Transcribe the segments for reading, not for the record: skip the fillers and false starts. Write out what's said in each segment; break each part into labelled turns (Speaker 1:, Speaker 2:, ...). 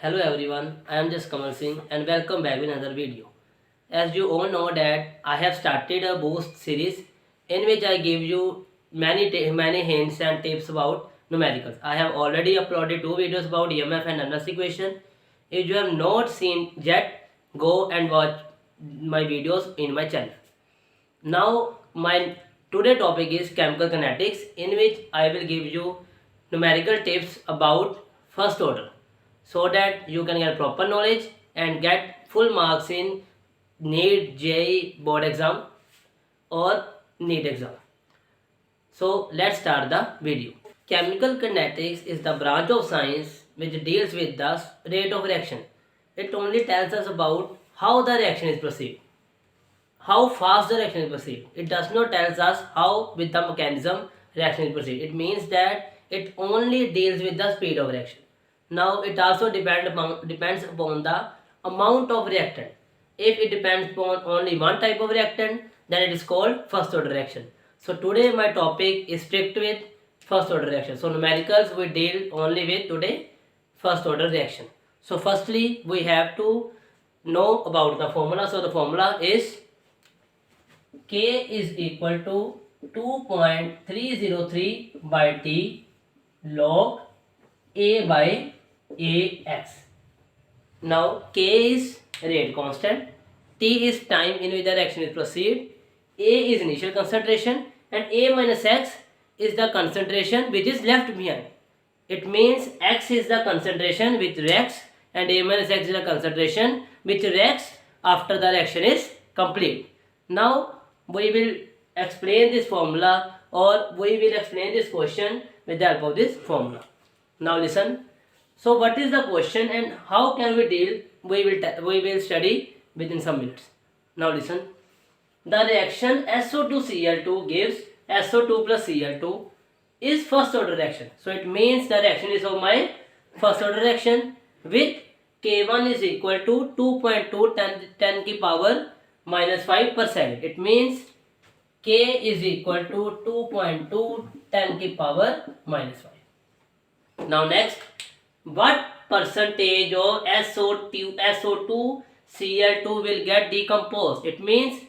Speaker 1: Hello everyone, I am just Kamal Singh and welcome back with another video. As you all know that I have started a boost series in which I give you many hints and tips about numericals. I have already uploaded two videos about EMF and Laplace equation. If you have not seen yet, go and watch my videos in my channel. Now my today topic is chemical kinetics, in which I will give you numerical tips about first order so that you can get proper knowledge and get full marks in NEET, JEE board exam or NEET exam. So let's start the video. Chemical kinetics is the branch of science which deals with the rate of reaction. It only tells us about how the reaction is perceived, how fast the reaction is perceived. It does not tell us how with the mechanism reaction is perceived. It means that it only deals with the speed of reaction. Now it also depends upon the amount of reactant. If it depends upon only one type of reactant, then it is called first order reaction. So today my topic is strict with first order reaction. So numericals we deal only with today first order reaction. So firstly we have to know about the formula. So the formula is K is equal to 2.303 by T log A by AX. Now K is rate constant, T is time in which the reaction is perceived, A is initial concentration, and A minus X is the concentration which is left behind. It means X is the concentration which reacts and A minus X is the concentration which reacts after the reaction is complete. Now we will explain this formula, or we will explain this question with the help of this formula. Now listen. So what is the question and how can we deal? We will study within some minutes. Now listen. The reaction SO2Cl2 gives SO2 plus Cl2 is first order reaction. So it means the reaction is of my first order reaction with K1 is equal to 2.2 10 की power minus 5%. It means K is equal to 2.2 10 की power minus 5. Now next, what percentage of SO2 Cl2 will get decomposed? It means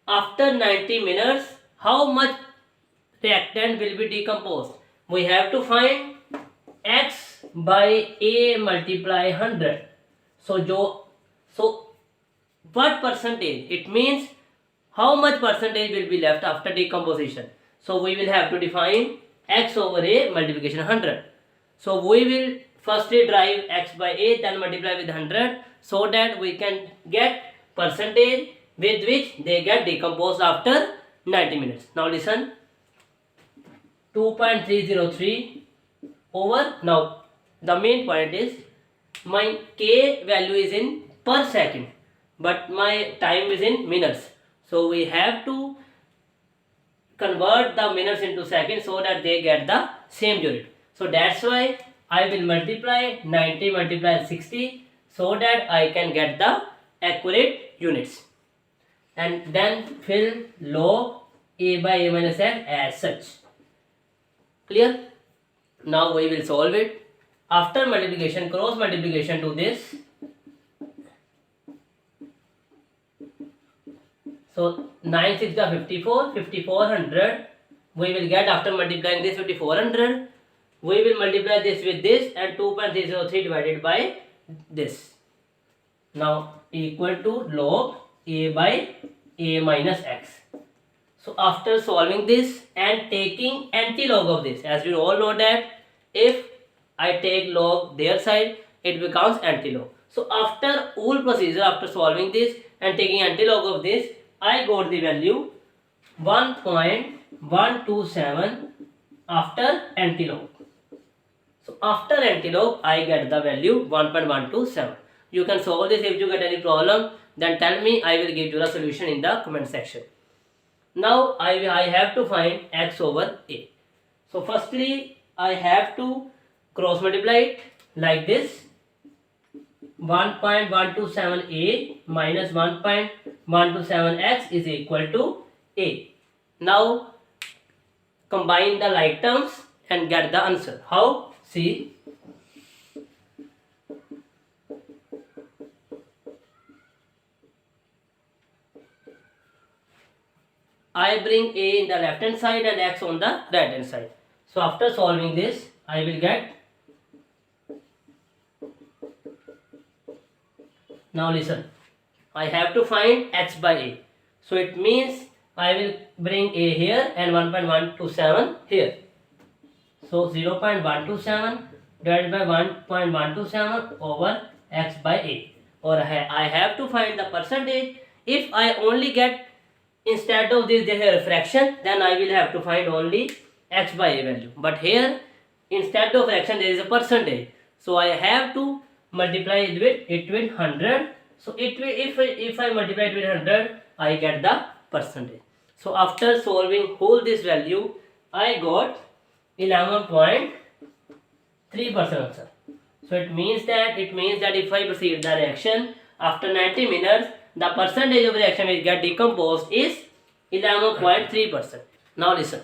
Speaker 1: after 90 minutes how much reactant will be decomposed. We have to find X by A multiply 100. So what percentage? It means how much percentage will be left after decomposition. So we will have to define X over A multiplication 100. So we will firstly derive X by A, then multiply with 100 so that we can get percentage with which they get decomposed after 90 minutes. Now listen. 2.303 over, now the main point is my K value is in per second but my time is in minutes. So we have to convert the minutes into seconds so that they get the same unit. So that's why I will multiply 90 multiply 60 so that I can get the accurate units. And then fill log A by A minus X as such. Clear? Now we will solve it. After multiplication, cross multiplication to this. So 9 6 are 54, 5400 we will get after multiplying this 5400. We will multiply this with this and 2.303 divided by this. Now equal to log A by A minus X. So after solving this and taking anti-log of this, as we all know that if I take log their side, it becomes anti-log. So after all procedure, after solving this and taking anti-log of this, I got the value 1.127 after anti-log. So after anti-log, I get the value 1.127. You can solve this. If you get any problem, then tell me. I will give you the solution in the comment section. Now I have to find X over A. So firstly, I have to cross multiply it like this. 1.127A minus 1.127X is equal to A. Now combine the like terms and get the answer. How? See, I bring a in the left hand side and x on the right hand side. So after solving this, I will get, now listen, I have to find x by a. So it means I will bring a here and 1.127 here. So 0.127 divided by 1.127 over x by a. Or I have to find the percentage. If I only get, instead of this here fraction, then I will have to find only x by a value. But here instead of fraction there is a percentage. So I have to multiply it with 100. So it will, if I multiply it with 100, I get the percentage. So after solving whole this value, I got 11.3% answer. So it means that if I proceed the reaction after 90 minutes, the percentage of reaction which get decomposed is 11.3%. Now listen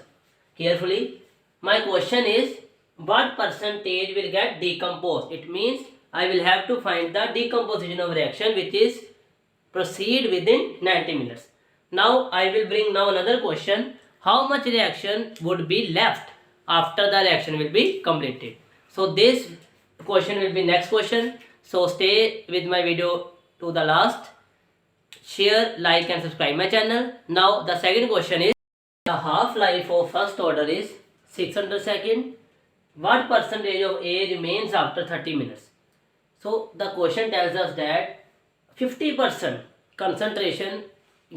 Speaker 1: carefully. My question is, what percentage will get decomposed? It means I will have to find the decomposition of reaction which is proceed within 90 minutes. Now I will bring now another question. How much reaction would be left after the reaction will be completed? So this question will be next question. So stay with my video to the last. Share, like and subscribe my channel. Now the second question is, the half-life of first order is 600 seconds. What percentage of A remains after 30 minutes? So the question tells us that 50% concentration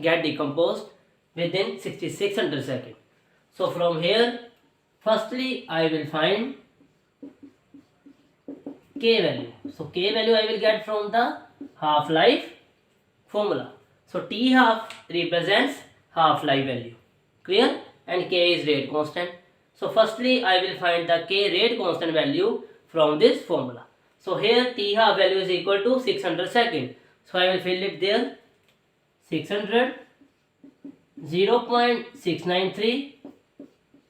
Speaker 1: get decomposed within 6600 seconds. So from here, firstly I will find K value. So K value I will get from the half-life formula. So T half represents half-life value. Clear? And K is rate constant. So firstly I will find the K rate constant value from this formula. So here T half value is equal to 600 seconds. So I will fill it there. 600 0.693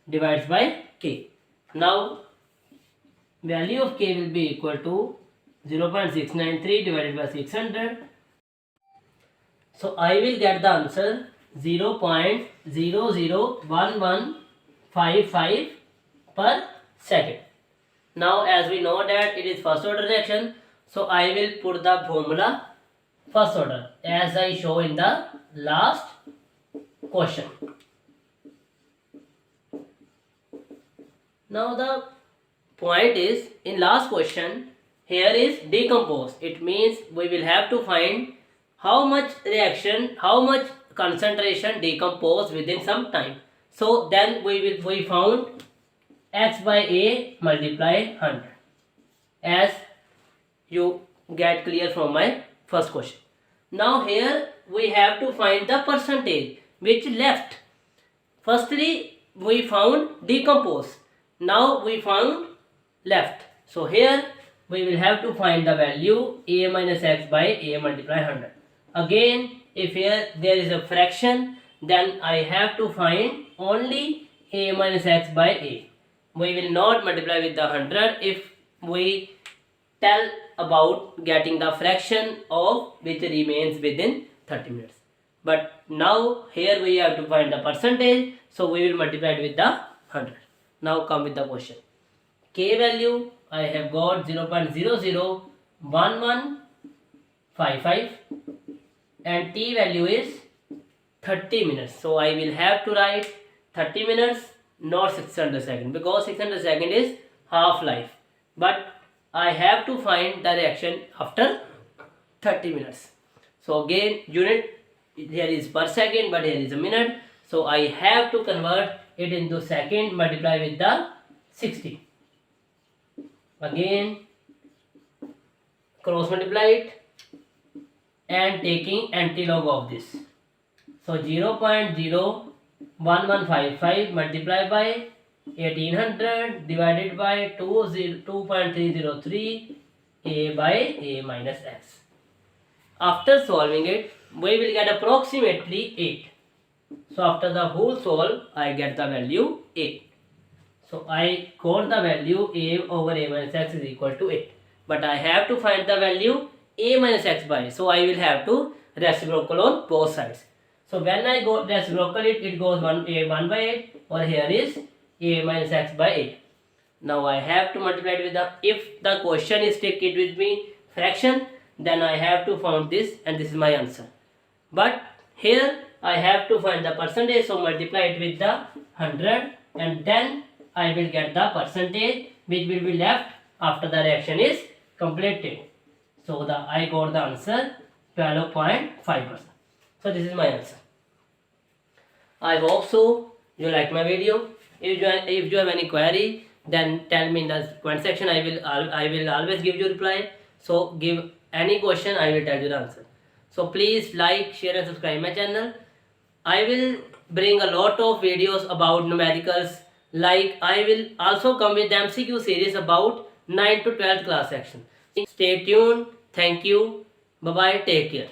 Speaker 1: divided by K. Now value of K will be equal to 0.693 divided by 600. So I will get the answer 0.001155 per second. Now as we know that it is first order reaction, so I will put the formula first order as I show in the last question. Now the point is, in last question here is decompose. It means we will have to find how much reaction, how much concentration decompose within some time. So then we found x by a multiply 100, as you get clear from my first question. Now here we have to find the percentage which left. Firstly we found decompose, now we found left. So here we will have to find the value a minus x by a multiply 100. Again, if here there is a fraction, then I have to find only a minus x by a. We will not multiply with the 100 if we tell about getting the fraction of which remains within 30 minutes. But now here we have to find the percentage, so we will multiply it with the 100. Now come with the question. K value I have got 0.001155 and T value is 30 minutes. So I will have to write 30 minutes, not 600 seconds, because 600 seconds is half-life. But I have to find the reaction after 30 minutes. So again, unit here is per second, but here is a minute. So I have to convert it into second, multiply with the 60. Again, cross multiply it and taking antilog of this. So 0.01155 multiplied by 1800 divided by 2.303 a by a minus x. After solving it, we will get approximately 8. So after the whole solve, I get the value 8. So I got the value a over a minus x is equal to 8. But I have to find the value a minus x by. So I will have to reciprocal on both sides. So when I go reciprocal it goes 1 by 8, or here is a minus x by 8. Now I have to multiply it with the, if the question is take it with me fraction, then I have to find this, and this is my answer. But here I have to find the percentage, so multiply it with the 100, and then I will get the percentage which will be left after the reaction is completed. So I got the answer 12.5%. So this is my answer. I hope so you like my video. If you have any query, then tell me in the comment section. I will always give you reply. So give any question, I will tell you the answer. So please like, share and subscribe my channel. I will bring a lot of videos about numericals. Like I will also come with the MCQ series about 9 to 12th class section. Stay tuned. Thank you. Bye bye. Take care.